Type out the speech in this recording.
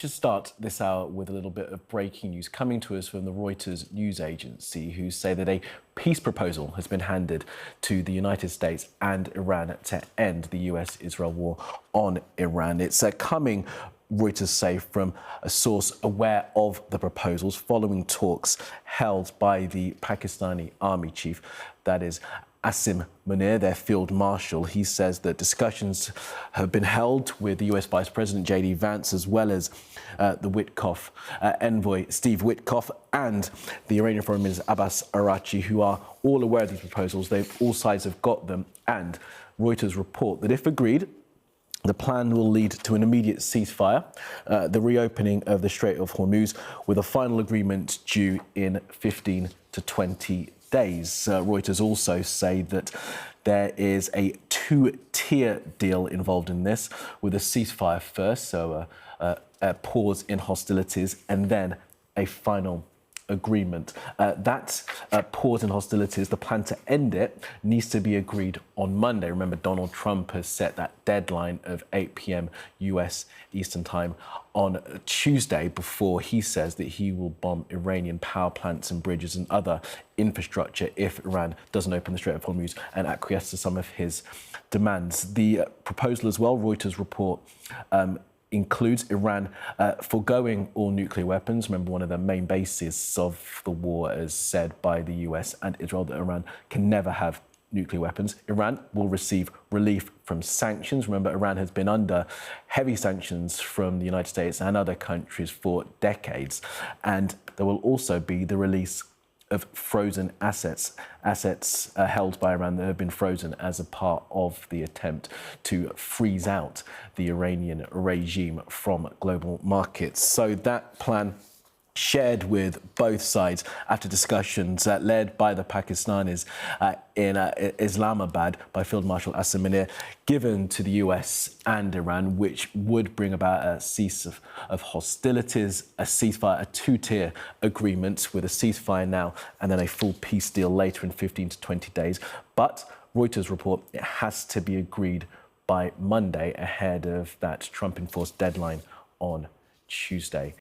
Should start this hour with a little bit of breaking news coming to us from the Reuters news agency, who say that a peace proposal has been handed to the United States and Iran to end the US-Israel war on Iran. It's coming, Reuters say, from a source aware of the proposals following talks held by the Pakistani army chief, that is Asim Munir, their field marshal. He says that discussions have been held with the US Vice President J.D. Vance, as well as the Witkoff envoy Steve Witkoff and the Iranian Foreign Minister Abbas Araghchi, who are all aware of these proposals. All sides have got them, and Reuters report that if agreed, the plan will lead to an immediate ceasefire, the reopening of the Strait of Hormuz, with a final agreement due in 15 to 20 days. Reuters also say that there is a two-tier deal involved in this, with a ceasefire first, so a pause in hostilities, and then a final agreement. That pause in hostilities, the plan to end it, needs to be agreed on Monday. Remember, Donald Trump has set that deadline of 8 p.m. US Eastern Time on Tuesday, before he says that he will bomb Iranian power plants and bridges and other infrastructure if Iran doesn't open the Strait of Hormuz and acquiesce to some of his demands. The proposal as well, Reuters report, includes Iran foregoing all nuclear weapons. Remember, one of the main bases of the war is said by the US and Israel that Iran can never have nuclear weapons. Iran will receive relief from sanctions. Remember, Iran has been under heavy sanctions from the United States and other countries for decades. And there will also be the release of frozen assets held by Iran that have been frozen as a part of the attempt to freeze out the Iranian regime from global markets. So that plan, shared with both sides after discussions led by the Pakistanis in Islamabad by Field Marshal Asim Munir, given to the US and Iran, which would bring about a cease of hostilities, a ceasefire, a two-tier agreement with a ceasefire now and then a full peace deal later in 15 to 20 days. But Reuters report it has to be agreed by Monday, ahead of that Trump-enforced deadline on Tuesday.